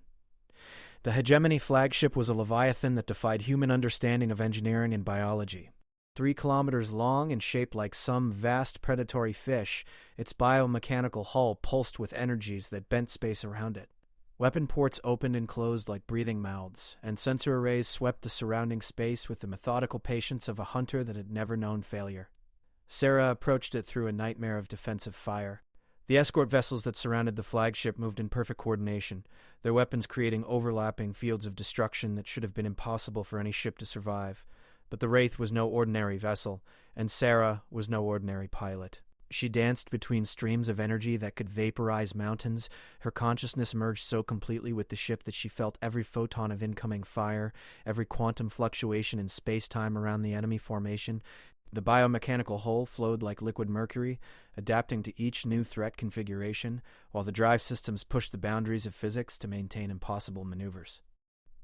The hegemony flagship was a leviathan that defied human understanding of engineering and biology. 3 kilometers long and shaped like some vast predatory fish, its biomechanical hull pulsed with energies that bent space around it. Weapon ports opened and closed like breathing mouths, and sensor arrays swept the surrounding space with the methodical patience of a hunter that had never known failure. Sarah approached it through a nightmare of defensive fire. The escort vessels that surrounded the flagship moved in perfect coordination, their weapons creating overlapping fields of destruction that should have been impossible for any ship to survive. But the Wraith was no ordinary vessel, and Sarah was no ordinary pilot. She danced between streams of energy that could vaporize mountains. Her consciousness merged so completely with the ship that she felt every photon of incoming fire, every quantum fluctuation in space-time around the enemy formation. The biomechanical hull flowed like liquid mercury, adapting to each new threat configuration, while the drive systems pushed the boundaries of physics to maintain impossible maneuvers.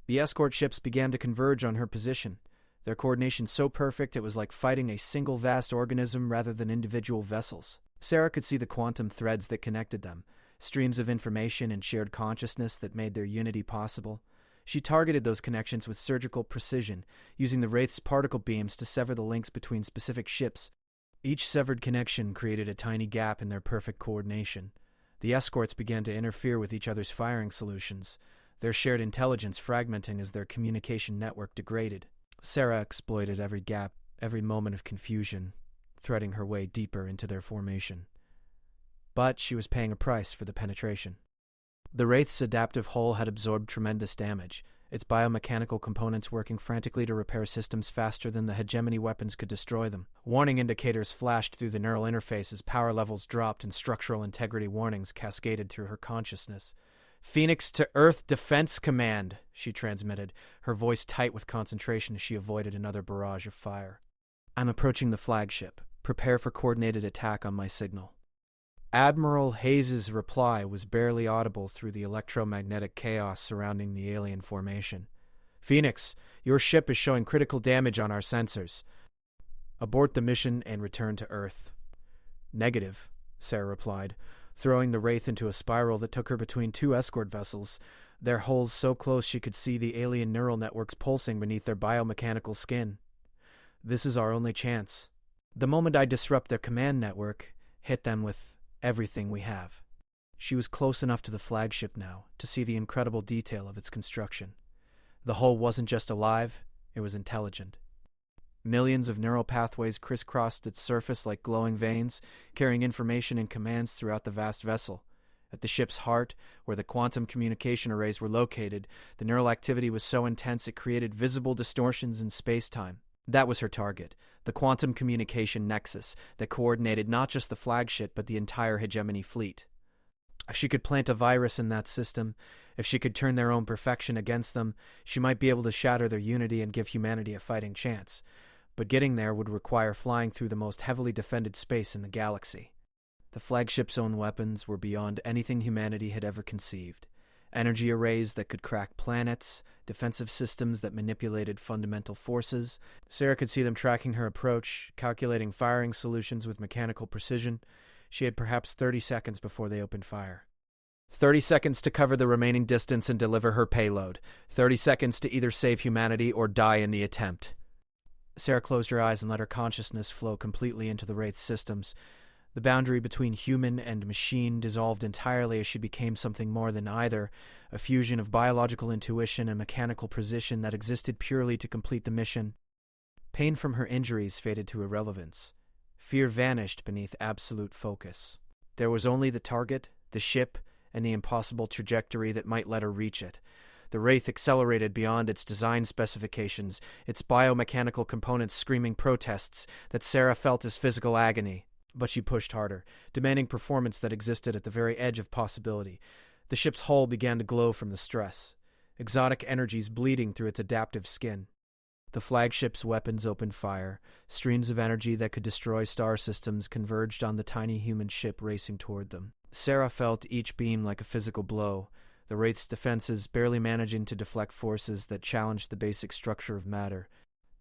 The escort ships began to converge on her position, their coordination so perfect it was like fighting a single vast organism rather than individual vessels. Sarah could see the quantum threads that connected them, streams of information and shared consciousness that made their unity possible. She targeted those connections with surgical precision, using the Wraith's particle beams to sever the links between specific ships. Each severed connection created a tiny gap in their perfect coordination. The escorts began to interfere with each other's firing solutions, their shared intelligence fragmenting as their communication network degraded. Sarah exploited every gap, every moment of confusion, threading her way deeper into their formation. But she was paying a price for the penetration. The Wraith's adaptive hull had absorbed tremendous damage, its biomechanical components working frantically to repair systems faster than the hegemony weapons could destroy them. Warning indicators flashed through the neural interface as power levels dropped and structural integrity warnings cascaded through her consciousness. "Phoenix to Earth Defense Command," she transmitted, her voice tight with concentration as she avoided another barrage of fire. "I'm approaching the flagship. Prepare for coordinated attack on my signal." Admiral Hayes' reply was barely audible through the electromagnetic chaos surrounding the alien formation. "Phoenix, your ship is showing critical damage on our sensors. Abort the mission and return to Earth." "Negative," Sarah replied, throwing the Wraith into a spiral that took her between two escort vessels, their hulls so close she could see the alien neural networks pulsing beneath their biomechanical skin. "This is our only chance. The moment I disrupt their command network, hit them with everything we have." She was close enough to the flagship now to see the incredible detail of its construction. The hull wasn't just alive, it was intelligent. Millions of neural pathways crisscrossed its surface like glowing veins, carrying information and commands throughout the vast vessel. At the ship's heart, where the quantum communication arrays were located, the neural activity was so intense it created visible distortions in space-time. That was her target, the quantum communication nexus that coordinated not just the flagship but the entire hegemony fleet. If she could plant a virus in that system, if she could turn their own perfection against them, she might be able to shatter their unity and give humanity a fighting chance. But getting there would require flying through the most heavily defended space in the galaxy. The flagship's own weapons were beyond anything humanity had ever conceived. Energy arrays that could crack planets, defensive systems that manipulated fundamental forces. Sarah could see them tracking her approach, calculating firing solutions with mechanical precision. She had perhaps 30 seconds before they opened fire. 30 seconds to cover the remaining distance and deliver her payload. 30 seconds to either save humanity or die in the attempt. Sarah closed her eyes and let her consciousness flow completely into the Wraith's systems. The boundary between human and machine dissolved entirely as she became something more than either, a fusion of biological intuition and mechanical precision that existed purely to complete the mission. Pain from her injuries faded to irrelevance. Fear vanished beneath absolute focus. There was only the target, the ship, and the impossible trajectory that might let her reach it. The Wraith accelerated beyond its design specifications, its biomechanical components screaming protests that Sarah felt as physical agony. But she pushed harder, demanding performance that existed at the very edge of possibility. The ship's hull began to glow from the stress, exotic energies bleeding through its adaptive skin. The flagship's weapons opened fire. Streams of energy that could destroy star systems converged on the tiny human ship racing toward them. Sarah felt each beam like a physical blow, the Wraith's defenses barely managing to deflect forces that challenged the basic structure of matter.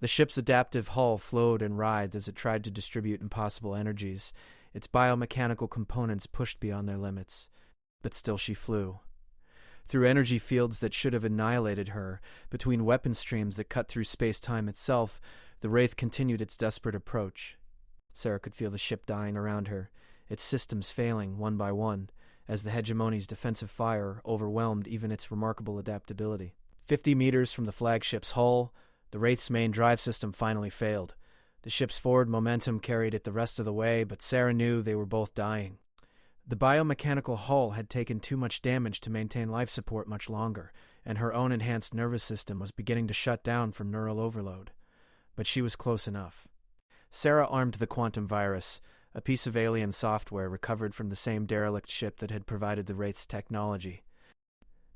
The ship's adaptive hull flowed and writhed as it tried to distribute impossible energies, its biomechanical components pushed beyond their limits. But still she flew. Through energy fields that should have annihilated her, between weapon streams that cut through space-time itself, the Wraith continued its desperate approach. Sarah could feel the ship dying around her, its systems failing one by one, as the hegemony's defensive fire overwhelmed even its remarkable adaptability. 50 meters from the flagship's hull, the Wraith's main drive system finally failed. The ship's forward momentum carried it the rest of the way, but Sarah knew they were both dying. The biomechanical hull had taken too much damage to maintain life support much longer, and her own enhanced nervous system was beginning to shut down from neural overload. But she was close enough. Sarah armed the quantum virus, a piece of alien software recovered from the same derelict ship that had provided the Wraith's technology.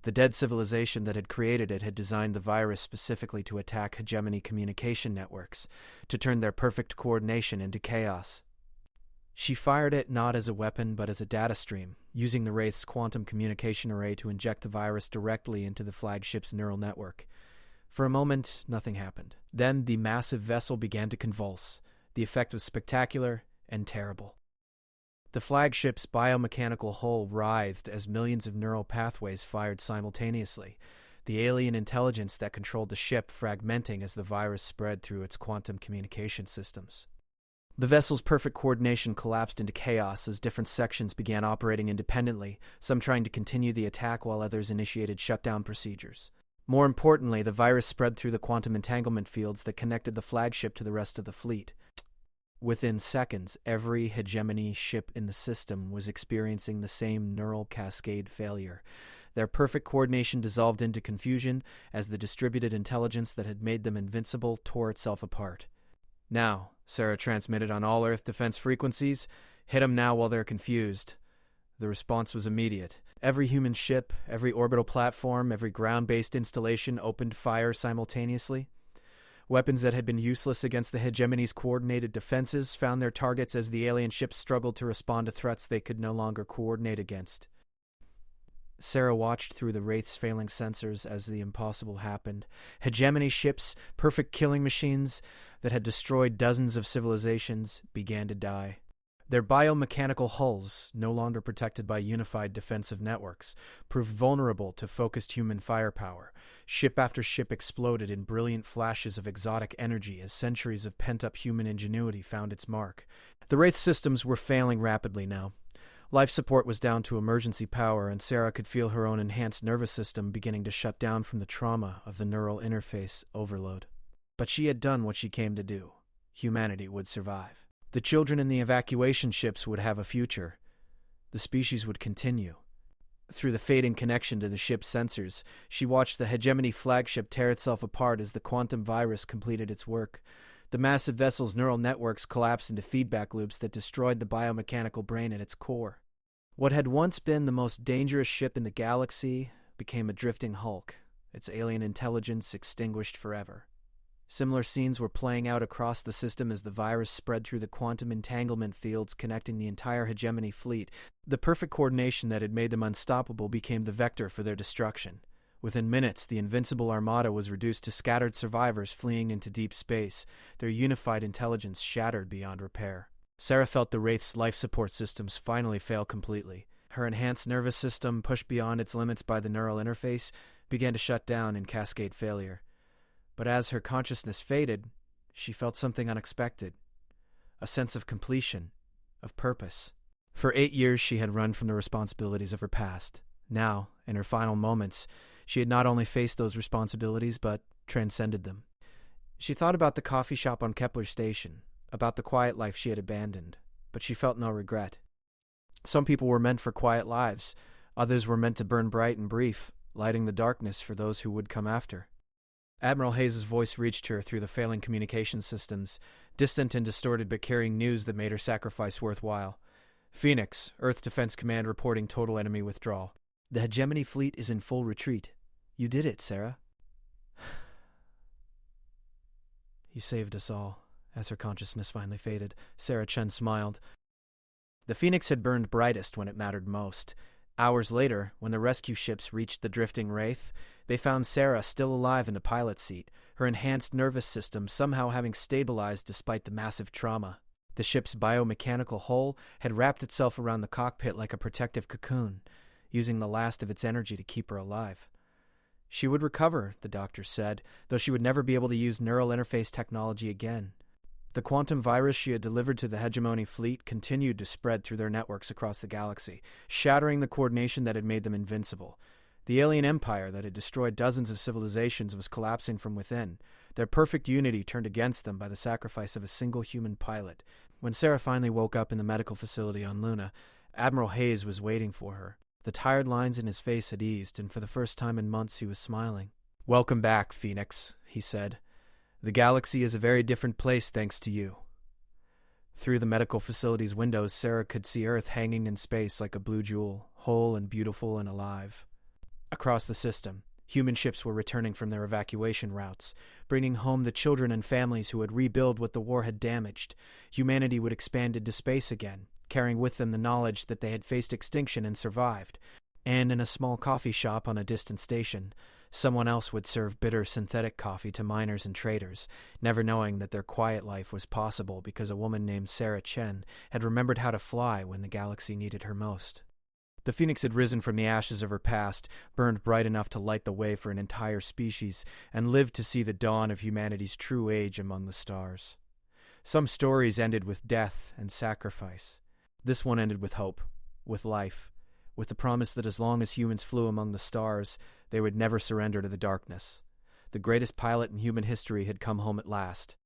The dead civilization that had created it had designed the virus specifically to attack hegemony communication networks, to turn their perfect coordination into chaos. She fired it not as a weapon but as a data stream, using the Wraith's quantum communication array to inject the virus directly into the flagship's neural network. For a moment, nothing happened. Then the massive vessel began to convulse. The effect was spectacular and terrible. The flagship's biomechanical hull writhed as millions of neural pathways fired simultaneously, the alien intelligence that controlled the ship fragmenting as the virus spread through its quantum communication systems. The vessel's perfect coordination collapsed into chaos as different sections began operating independently, some trying to continue the attack while others initiated shutdown procedures. More importantly, the virus spread through the quantum entanglement fields that connected the flagship to the rest of the fleet. Within seconds, every hegemony ship in the system was experiencing the same neural cascade failure. Their perfect coordination dissolved into confusion as the distributed intelligence that had made them invincible tore itself apart. "Now," Sarah transmitted on all Earth defense frequencies, "hit them now while they're confused." The response was immediate. Every human ship, every orbital platform, every ground-based installation opened fire simultaneously. Weapons that had been useless against the hegemony's coordinated defenses found their targets as the alien ships struggled to respond to threats they could no longer coordinate against. Sarah watched through the Wraith's failing sensors as the impossible happened. Hegemony ships, perfect killing machines that had destroyed dozens of civilizations, began to die. Their biomechanical hulls, no longer protected by unified defensive networks, proved vulnerable to focused human firepower. Ship after ship exploded in brilliant flashes of exotic energy as centuries of pent-up human ingenuity found its mark. The Wraith systems were failing rapidly now. Life support was down to emergency power, and Sarah could feel her own enhanced nervous system beginning to shut down from the trauma of the neural interface overload. But she had done what she came to do. Humanity would survive. The children in the evacuation ships would have a future. The species would continue. Through the fading connection to the ship's sensors, she watched the hegemony flagship tear itself apart as the quantum virus completed its work. The massive vessel's neural networks collapsed into feedback loops that destroyed the biomechanical brain at its core. What had once been the most dangerous ship in the galaxy became a drifting hulk, its alien intelligence extinguished forever. Similar scenes were playing out across the system as the virus spread through the quantum entanglement fields connecting the entire hegemony fleet. The perfect coordination that had made them unstoppable became the vector for their destruction. Within minutes, the invincible armada was reduced to scattered survivors fleeing into deep space, their unified intelligence shattered beyond repair. Sarah felt the Wraith's life support systems finally fail completely. Her enhanced nervous system, pushed beyond its limits by the neural interface, began to shut down in cascade failure. But as her consciousness faded, she felt something unexpected. A sense of completion, of purpose. For 8 years she had run from the responsibilities of her past. Now, in her final moments, she had not only faced those responsibilities, but transcended them. She thought about the coffee shop on Kepler Station, about the quiet life she had abandoned, but she felt no regret. Some people were meant for quiet lives. Others were meant to burn bright and brief, lighting the darkness for those who would come after. Admiral Hayes' voice reached her through the failing communication systems, distant and distorted but carrying news that made her sacrifice worthwhile. "Phoenix, Earth Defense Command reporting total enemy withdrawal. The hegemony fleet is in full retreat. You did it, Sarah." "You saved us all." As her consciousness finally faded, Sarah Chen smiled. The Phoenix had burned brightest when it mattered most. Hours later, when the rescue ships reached the drifting Wraith, they found Sarah still alive in the pilot's seat, her enhanced nervous system somehow having stabilized despite the massive trauma. The ship's biomechanical hull had wrapped itself around the cockpit like a protective cocoon, using the last of its energy to keep her alive. She would recover, the doctors said, though she would never be able to use neural interface technology again. The quantum virus she had delivered to the hegemony fleet continued to spread through their networks across the galaxy, shattering the coordination that had made them invincible. The alien empire that had destroyed dozens of civilizations was collapsing from within, their perfect unity turned against them by the sacrifice of a single human pilot. When Sarah finally woke up in the medical facility on Luna, Admiral Hayes was waiting for her. The tired lines in his face had eased, and for the first time in months he was smiling. "Welcome back, Phoenix," he said. "The galaxy is a very different place thanks to you." Through the medical facility's windows, Sarah could see Earth hanging in space like a blue jewel, whole and beautiful and alive. Across the system, human ships were returning from their evacuation routes, bringing home the children and families who would rebuild what the war had damaged. Humanity would expand into space again, carrying with them the knowledge that they had faced extinction and survived. And in a small coffee shop on a distant station, someone else would serve bitter synthetic coffee to miners and traders, never knowing that their quiet life was possible because a woman named Sarah Chen had remembered how to fly when the galaxy needed her most. The phoenix had risen from the ashes of her past, burned bright enough to light the way for an entire species, and lived to see the dawn of humanity's true age among the stars. Some stories ended with death and sacrifice. This one ended with hope, with life, with the promise that as long as humans flew among the stars, they would never surrender to the darkness. The greatest pilot in human history had come home at last.